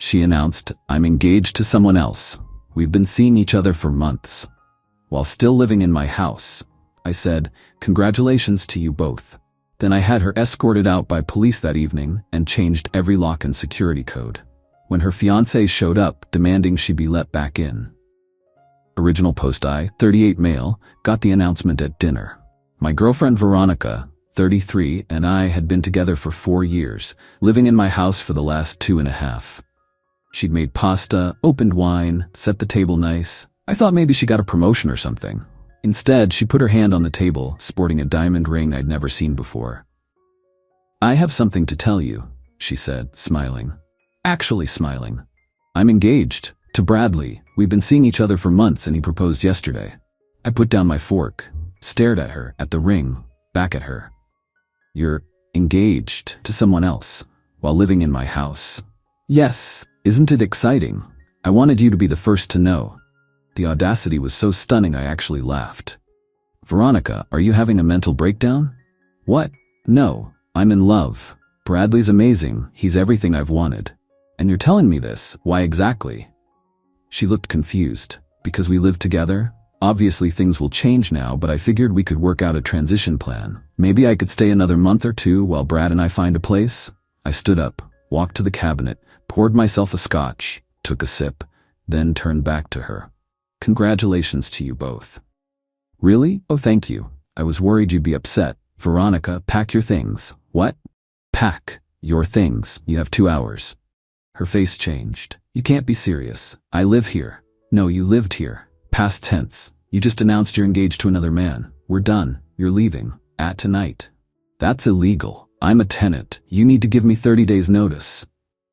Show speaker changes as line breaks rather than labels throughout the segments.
She announced, "I'm engaged to someone else. We've been seeing each other for months." While still living in my house, I said, "Congratulations to you both." Then I had her escorted out by police that evening and changed every lock and security code. When her fiancé showed up, demanding she be let back in. Original post: I, 38 male, got the announcement at dinner. My girlfriend Veronica, 33, and I had been together for 4 years, living in my house for the last 2.5. She'd made pasta, opened wine, set the table nice. I thought maybe she got a promotion or something. Instead, she put her hand on the table, sporting a diamond ring I'd never seen before. "I have something to tell you," she said, smiling. Actually smiling. "I'm engaged to Bradley. We've been seeing each other for months and he proposed yesterday." I put down my fork, stared at her, at the ring, back at her. "You're engaged to someone else while living in my house?" "Yes. Isn't it exciting? I wanted you to be the first to know." The audacity was so stunning I actually laughed. "Veronica, are you having a mental breakdown?" "What? No, I'm in love. Bradley's amazing, he's everything I've wanted." "And you're telling me this, why exactly?" She looked confused. "Because we live together? Obviously things will change now, but I figured we could work out a transition plan. Maybe I could stay another month or 2 while Brad and I find a place." I stood up, walked to the cabinet, poured myself a scotch, took a sip, then turned back to her. "Congratulations to you both." "Really? Oh, thank you. I was worried you'd be upset. Veronica, pack your things." "What?" "Pack your things. You have 2 hours." Her face changed. "You can't be serious. I live here." "No, you lived here. Past tense. You just announced you're engaged to another man. We're done. You're leaving. At tonight." "That's illegal. I'm a tenant. You need to give me 30 days notice."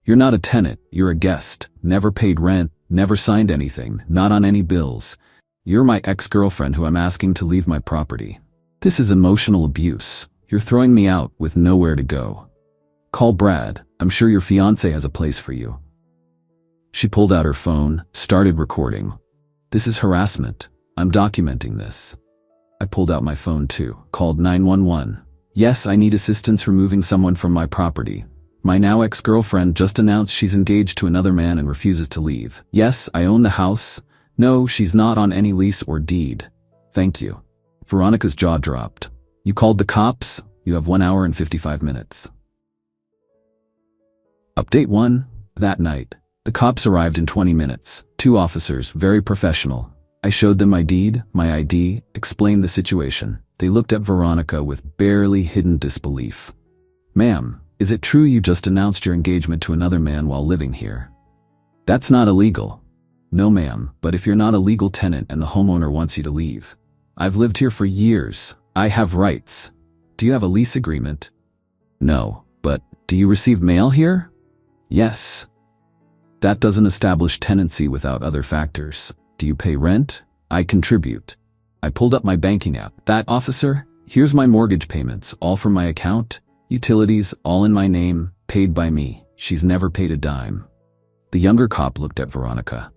"You're not a tenant. You're a guest. Never paid rent. Never signed anything. Not on any bills. You're my ex-girlfriend who I'm asking to leave my property. This is emotional abuse. You're throwing me out with nowhere to go. Call Brad. I'm sure your fiancé has a place for you." She pulled out her phone, started recording. "This is harassment. I'm documenting this." I pulled out my phone too, called 911. "Yes, I need assistance removing someone from my property. My now ex-girlfriend just announced she's engaged to another man and refuses to leave. Yes, I own the house. No, she's not on any lease or deed. Thank you." Veronica's jaw dropped. "You called the cops? You have 1 hour and 55 minutes. Update 1. That night, the cops arrived in 20 minutes. 2 officers, very professional. I showed them my deed, my ID, explained the situation. They looked at Veronica with barely hidden disbelief. "Ma'am, is it true you just announced your engagement to another man while living here?" "That's not illegal." "No, ma'am, but if you're not a legal tenant and the homeowner wants you to leave." "I've lived here for years. I have rights." "Do you have a lease agreement?" "No, but do you receive mail here?" "Yes." "That doesn't establish tenancy without other factors. Do you pay rent?" "I contribute." I pulled up my banking app. "That, officer? Here's my mortgage payments, all from my account. Utilities, all in my name, paid by me. She's never paid a dime." The younger cop looked at Veronica.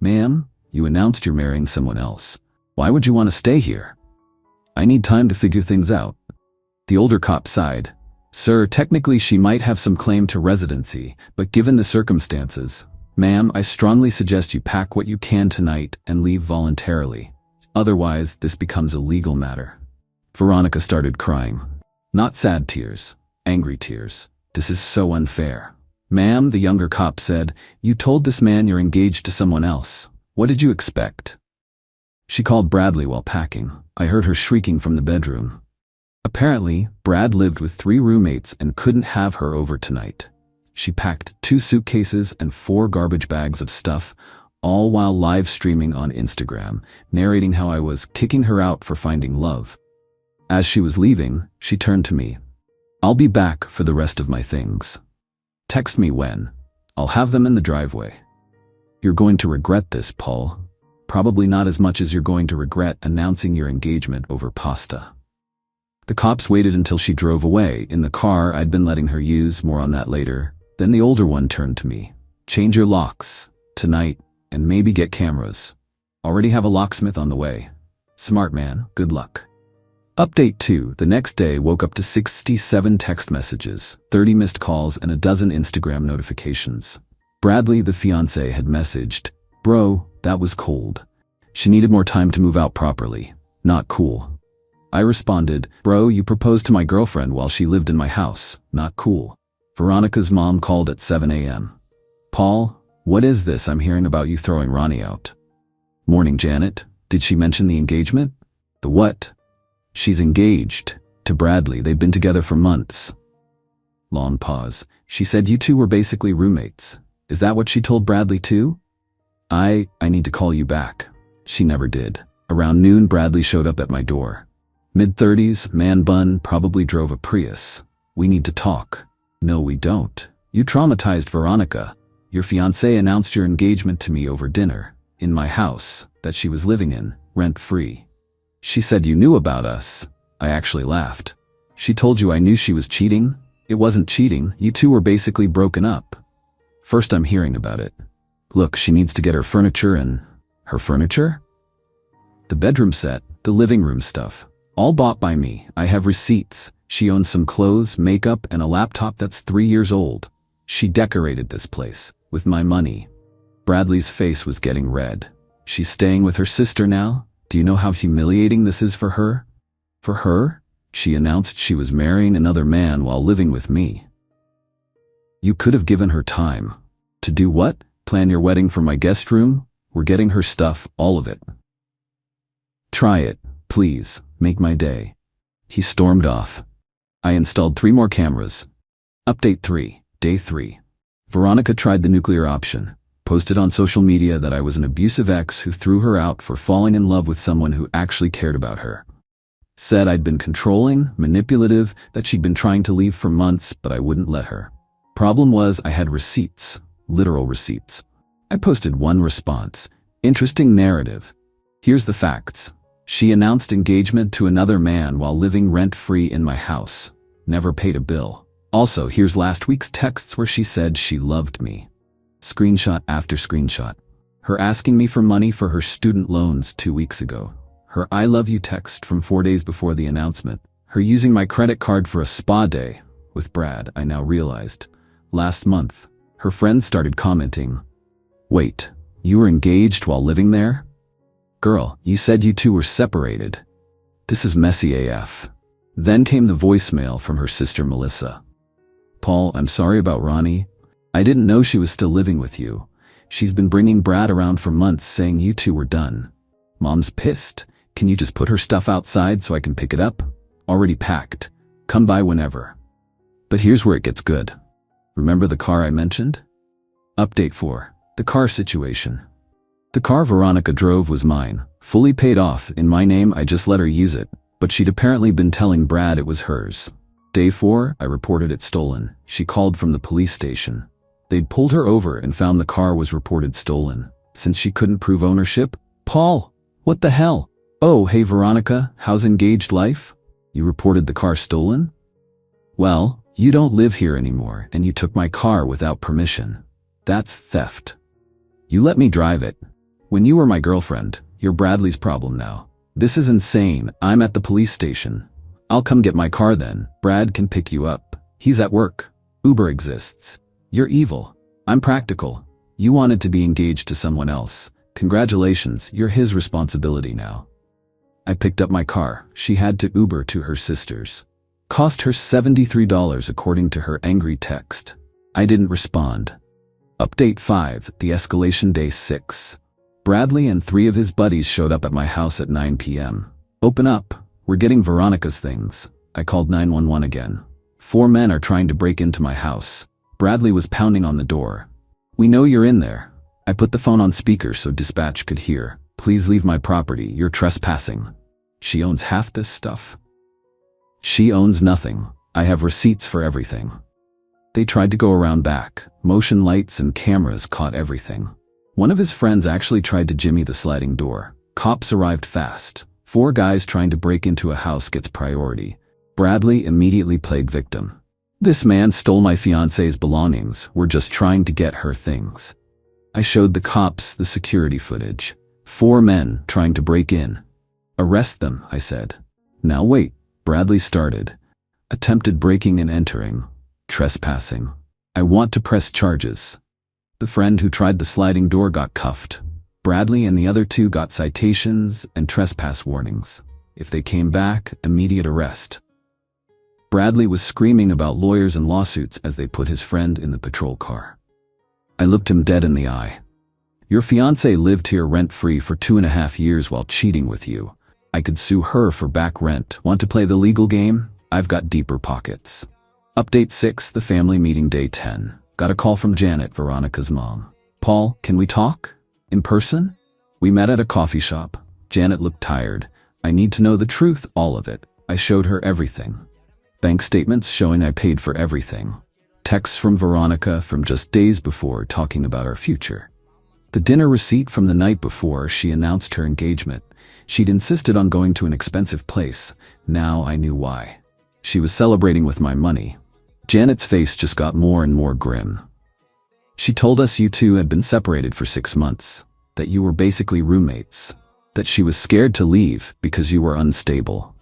"Ma'am, you announced you're marrying someone else. Why would you want to stay here?" "I need time to figure things out." The older cop sighed. "Sir, technically she might have some claim to residency, but given the circumstances, ma'am, I strongly suggest you pack what you can tonight and leave voluntarily. Otherwise, this becomes a legal matter." Veronica started crying. Not sad tears, angry tears. "This is so unfair." "Ma'am," the younger cop said, "you told this man you're engaged to someone else. What did you expect?" She called Bradley while packing. I heard her shrieking from the bedroom. Apparently, Brad lived with 3 roommates and couldn't have her over tonight. She packed 2 suitcases and 4 garbage bags of stuff, all while live streaming on Instagram, narrating how I was kicking her out for finding love. As she was leaving, she turned to me. "I'll be back for the rest of my things. Text me when. I'll have them in the driveway." "You're going to regret this, Paul. Probably not as much as you're going to regret announcing your engagement over pasta." The cops waited until she drove away. In the car I'd been letting her use, more on that later. Then the older one turned to me. "Change your locks tonight and maybe get cameras. Already have a locksmith on the way. Smart man, good luck." Update 2. The next day woke up to 67 text messages, 30 missed calls, and a dozen Instagram notifications. Bradley, the fiancé, had messaged, "Bro, that was cold. She needed more time to move out properly. Not cool." I responded, "Bro, you proposed to my girlfriend while she lived in my house. Not cool." Veronica's mom called at 7 a.m. "Paul, what is this I'm hearing about you throwing Ronnie out?" "Morning, Janet. Did she mention the engagement?" "The what?" "She's engaged. To Bradley. They've been together for months." Long pause. "She said you two were basically roommates. Is that what she told Bradley too?" I need to call you back." She never did. Around noon, Bradley showed up at my door. Mid-30s, man bun, probably drove a Prius. "We need to talk." "No, we don't. You traumatized Veronica. Your fiancé announced your engagement to me over dinner, in my house, that she was living in, rent-free. She said you knew about us." I actually laughed. "She told you I knew she was cheating?" "It wasn't cheating. You two were basically broken up." "First I'm hearing about it. Look, she needs to get her furniture and..." "Her furniture?" "The bedroom set, the living room stuff. All bought by me. I have receipts. She owns some clothes, makeup, and a laptop that's 3 years old. She decorated this place, with my money." Bradley's face was getting red. "She's staying with her sister now? Do you know how humiliating this is for her?" "For her? She announced she was marrying another man while living with me." "You could have given her time." "To do what? Plan your wedding from my guest room? We're getting her stuff, all of it." "Try it, please. Make my day." He stormed off. I installed 3 more cameras. Update 3, day 3. Veronica tried the nuclear option, posted on social media that I was an abusive ex who threw her out for falling in love with someone who actually cared about her. Said I'd been controlling, manipulative, that she'd been trying to leave for months, but I wouldn't let her. Problem was I had receipts, literal receipts. I posted one response. "Interesting narrative. Here's the facts. She announced engagement to another man while living rent-free in my house. Never paid a bill. Also, here's last week's texts where she said she loved me." Screenshot after screenshot. Her asking me for money for her student loans 2 weeks ago. Her "I love you" text from 4 days before the announcement. Her using my credit card for a spa day with Brad, I now realized. Last month, her friends started commenting, "Wait, you were engaged while living there? Girl, you said you two were separated. This is messy AF." Then came the voicemail from her sister Melissa. "Paul, I'm sorry about Ronnie. I didn't know she was still living with you. She's been bringing Brad around for months saying you two were done. Mom's pissed. Can you just put her stuff outside so I can pick it up? Already packed. Come by whenever." But here's where it gets good. Remember the car I mentioned? Update 4. The car situation. The car Veronica drove was mine, fully paid off, in my name. I just let her use it, but she'd apparently been telling Brad it was hers. Day 4, I reported it stolen. She called from the police station. They'd pulled her over and found the car was reported stolen. Since she couldn't prove ownership? "Paul, what the hell? Oh, hey Veronica, how's engaged life? You reported the car stolen? Well, you don't live here anymore and you took my car without permission. That's theft. You let me drive it. When you were my girlfriend, you're Bradley's problem now. This is insane. I'm at the police station. I'll come get my car then. Brad can pick you up. He's at work. Uber exists. You're evil. I'm practical. You wanted to be engaged to someone else. Congratulations, you're his responsibility now." I picked up my car. She had to Uber to her sister's. Cost her $73 according to her angry text. I didn't respond. Update 5, the escalation day 6. Bradley and 3 of his buddies showed up at my house at 9 p.m. "Open up. We're getting Veronica's things." I called 911 again. 4 men are trying to break into my house. Bradley was pounding on the door. "We know you're in there." I put the phone on speaker so dispatch could hear. "Please leave my property. You're trespassing." "She owns half this stuff." "She owns nothing. I have receipts for everything." They tried to go around back. Motion lights and cameras caught everything. One of his friends actually tried to jimmy the sliding door. Cops arrived fast. 4 guys trying to break into a house gets priority. Bradley immediately played victim. "This man stole my fiancé's belongings. We're just trying to get her things." I showed the cops the security footage. 4 men trying to break in. "Arrest them," I said. "Now wait." Bradley started. "Attempted breaking and entering. Trespassing. I want to press charges." The friend who tried the sliding door got cuffed. Bradley and the other two got citations and trespass warnings. If they came back, immediate arrest. Bradley was screaming about lawyers and lawsuits as they put his friend in the patrol car. I looked him dead in the eye. Your fiancée lived here rent-free for 2.5 years while cheating with you. I could sue her for back rent. Want to play the legal game? I've got deeper pockets. Update 6, the family meeting day 10. Got a call from Janet, Veronica's mom. Paul, can we talk? In person? We met at a coffee shop. Janet looked tired. I need to know the truth, all of it. I showed her everything. Bank statements showing I paid for everything. Texts from Veronica from just days before talking about our future. The dinner receipt from the night before she announced her engagement. She'd insisted on going to an expensive place. Now I knew why. She was celebrating with my money. Janet's face just got more and more grim. She told us you two had been separated for 6 months, that you were basically roommates, that she was scared to leave because you were unstable.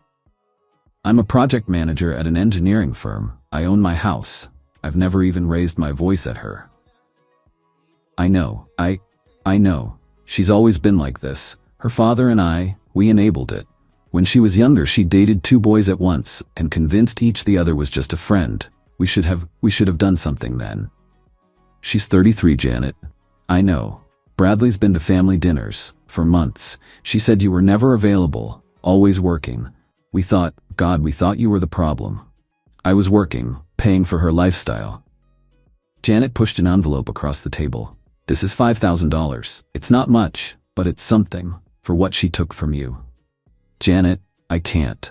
I'm a project manager at an engineering firm. I own my house. I've never even raised my voice at her. I know. I know. She's always been like this. Her father and we enabled it. When she was younger, she dated 2 boys at once and convinced each the other was just a friend. We should have done something then. She's 33, Janet. I know. Bradley's been to family dinners for months. She said you were never available, always working. We thought you were the problem. I was working, paying for her lifestyle. Janet pushed an envelope across the table. This is $5,000. It's not much, but it's something for what she took from you. Janet, I can't.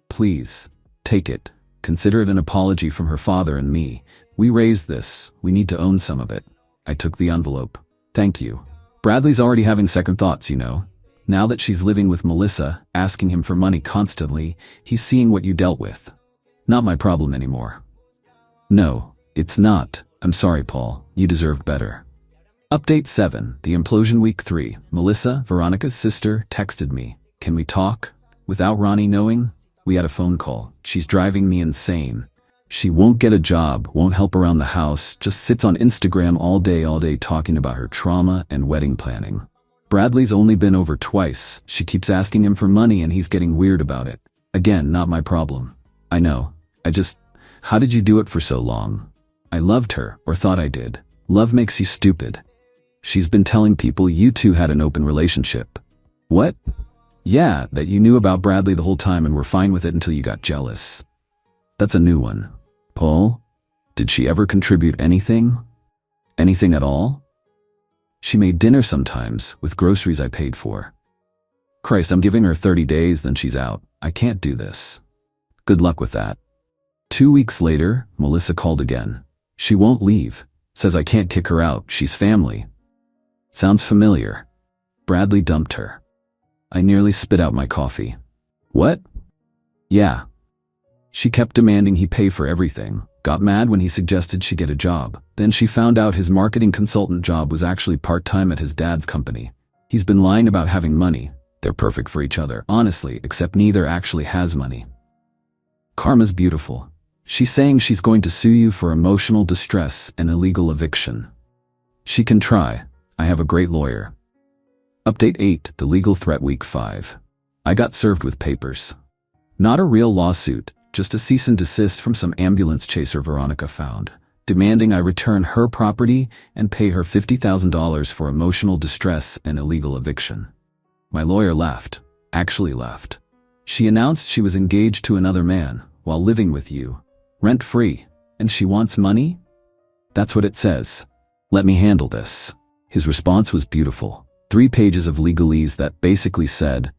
Please, take it. Consider it an apology from her father and me. We raised this. We need to own some of it. I took the envelope. Thank you. Bradley's already having second thoughts, you know. Now that she's living with Melissa, asking him for money constantly, he's seeing what you dealt with. Not my problem anymore. No, it's not. I'm sorry, Paul. You deserved better. Update 7, the implosion week 3. Melissa, Veronica's sister, texted me. Can we talk? Without Ronnie knowing? We had a phone call. She's driving me insane. She won't get a job, won't help around the house, just sits on Instagram all day talking about her trauma and wedding planning. Bradley's only been over twice. She keeps asking him for money and he's getting weird about it. Again, not my problem. I know. How did you do it for so long? I loved her, or thought I did. Love makes you stupid. She's been telling people you two had an open relationship. What? Yeah, that you knew about Bradley the whole time and were fine with it until you got jealous. That's a new one. Paul? Did she ever contribute anything? Anything at all? She made dinner sometimes, with groceries I paid for. Christ, I'm giving her 30 days, then she's out. I can't do this. Good luck with that. 2 weeks later, Melissa called again. She won't leave. Says I can't kick her out. She's family. Sounds familiar. Bradley dumped her. I nearly spit out my coffee. What? Yeah. She kept demanding he pay for everything. Got mad when he suggested she get a job. Then she found out his marketing consultant job was actually part-time at his dad's company. He's been lying about having money. They're perfect for each other, honestly, except neither actually has money. Karma's beautiful. She's saying she's going to sue you for emotional distress and illegal eviction. She can try. I have a great lawyer. Update 8, the legal threat week 5. I got served with papers. Not a real lawsuit, just a cease and desist from some ambulance chaser Veronica found, demanding I return her property and pay her $50,000 for emotional distress and illegal eviction. My lawyer laughed, actually laughed. She announced she was engaged to another man while living with you, rent-free, and she wants money? That's what it says. Let me handle this. His response was beautiful. 3 pages of legalese that basically said,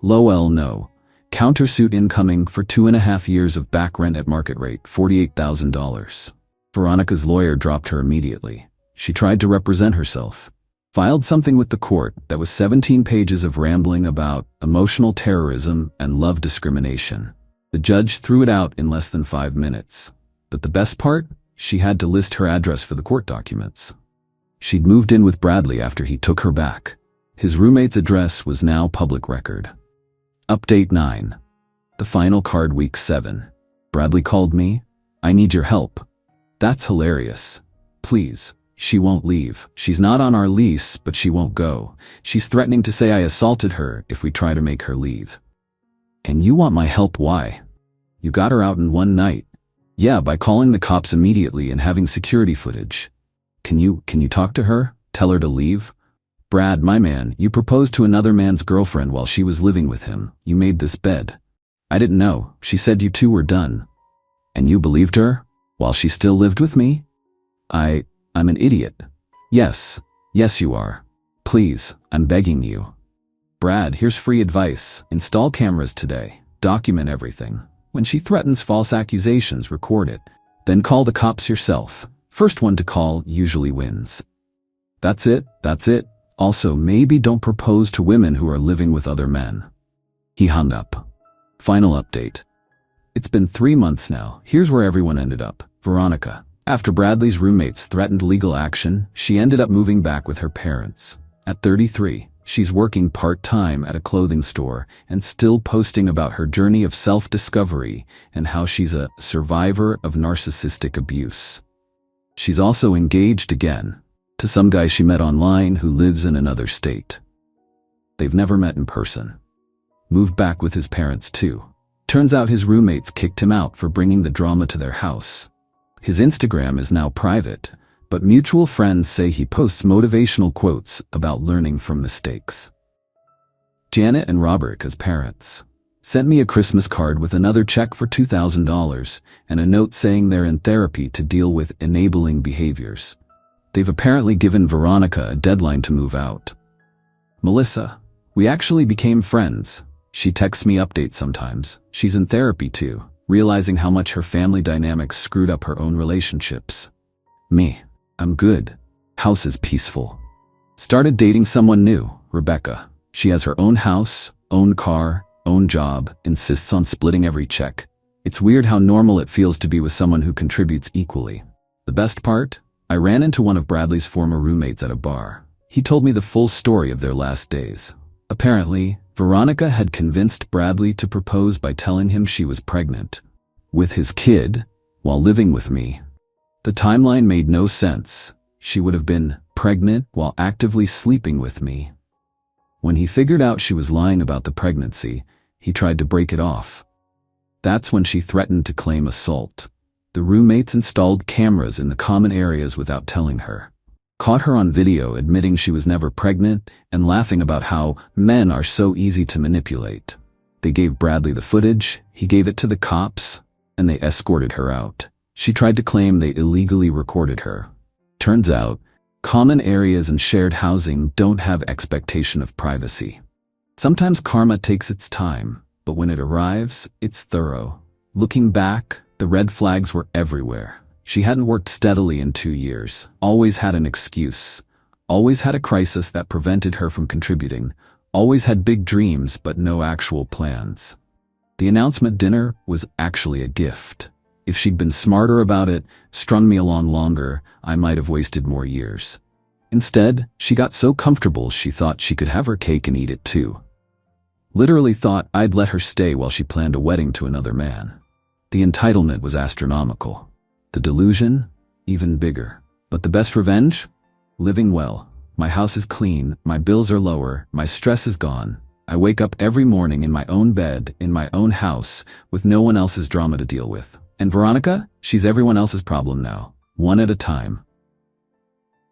"Lol, no. Countersuit incoming for 2.5 years of back rent at market rate, $48,000. Veronica's lawyer dropped her immediately. She tried to represent herself. Filed something with the court that was 17 pages of rambling about emotional terrorism and love discrimination. The judge threw it out in less than 5 minutes. But the best part? She had to list her address for the court documents. She'd moved in with Bradley after he took her back. His roommate's address was now public record. Update 9. The final card week 7. Bradley called me. I need your help. That's hilarious. Please. She won't leave. She's not on our lease, but she won't go. She's threatening to say I assaulted her if we try to make her leave. And you want my help? Why? You got her out in one night. Yeah, by calling the cops immediately and having security footage. Can you talk to her? Tell her to leave? Brad, my man, you proposed to another man's girlfriend while she was living with him. You made this bed. I didn't know. She said you two were done. And you believed her? While she still lived with me? I'm an idiot. Yes you are. Please, I'm begging you. Brad, here's free advice. Install cameras today. Document everything. When she threatens false accusations, record it. Then call the cops yourself. First one to call usually wins. That's it. Also, maybe don't propose to women who are living with other men. He hung up. Final update. It's been 3 months now. Here's where everyone ended up. Veronica. After Bradley's roommates threatened legal action, she ended up moving back with her parents. At 33, she's working part-time at a clothing store and still posting about her journey of self-discovery and how she's a survivor of narcissistic abuse. She's also engaged again to some guy she met online who lives in another state. They've never met in person. Moved back with his parents too. Turns out his roommates kicked him out for bringing the drama to their house. His Instagram is now private, but mutual friends say he posts motivational quotes about learning from mistakes. Janet and Robert, as parents, sent me a Christmas card with another check for $2,000 and a note saying they're in therapy to deal with enabling behaviors. They've apparently given Veronica a deadline to move out. Melissa, we actually became friends. She texts me updates sometimes. She's in therapy too, realizing how much her family dynamics screwed up her own relationships. Me, I'm good. House is peaceful. Started dating someone new, Rebecca. She has her own house, own car, own job, insists on splitting every check. It's weird how normal it feels to be with someone who contributes equally. The best part? I ran into one of Bradley's former roommates at a bar. He told me the full story of their last days. Apparently, Veronica had convinced Bradley to propose by telling him she was pregnant with his kid while living with me. The timeline made no sense. She would have been pregnant while actively sleeping with me. When he figured out she was lying about the pregnancy, he tried to break it off. That's when she threatened to claim assault. The roommates installed cameras in the common areas without telling her. Caught her on video admitting she was never pregnant and laughing about how men are so easy to manipulate. They gave Bradley the footage, he gave it to the cops, and they escorted her out. She tried to claim they illegally recorded her. Turns out, common areas and shared housing don't have expectation of privacy. Sometimes karma takes its time, but when it arrives, it's thorough. Looking back, the red flags were everywhere. She hadn't worked steadily in 2 years, always had an excuse, always had a crisis that prevented her from contributing, always had big dreams but no actual plans. The announcement dinner was actually a gift. If she'd been smarter about it, strung me along longer, I might have wasted more years. Instead, she got so comfortable she thought she could have her cake and eat it too. Literally thought I'd let her stay while she planned a wedding to another man. The entitlement was astronomical. The delusion? Even bigger. But the best revenge? Living well. My house is clean, my bills are lower, my stress is gone. I wake up every morning in my own bed, in my own house, with no one else's drama to deal with. And Veronica? She's everyone else's problem now. One at a time.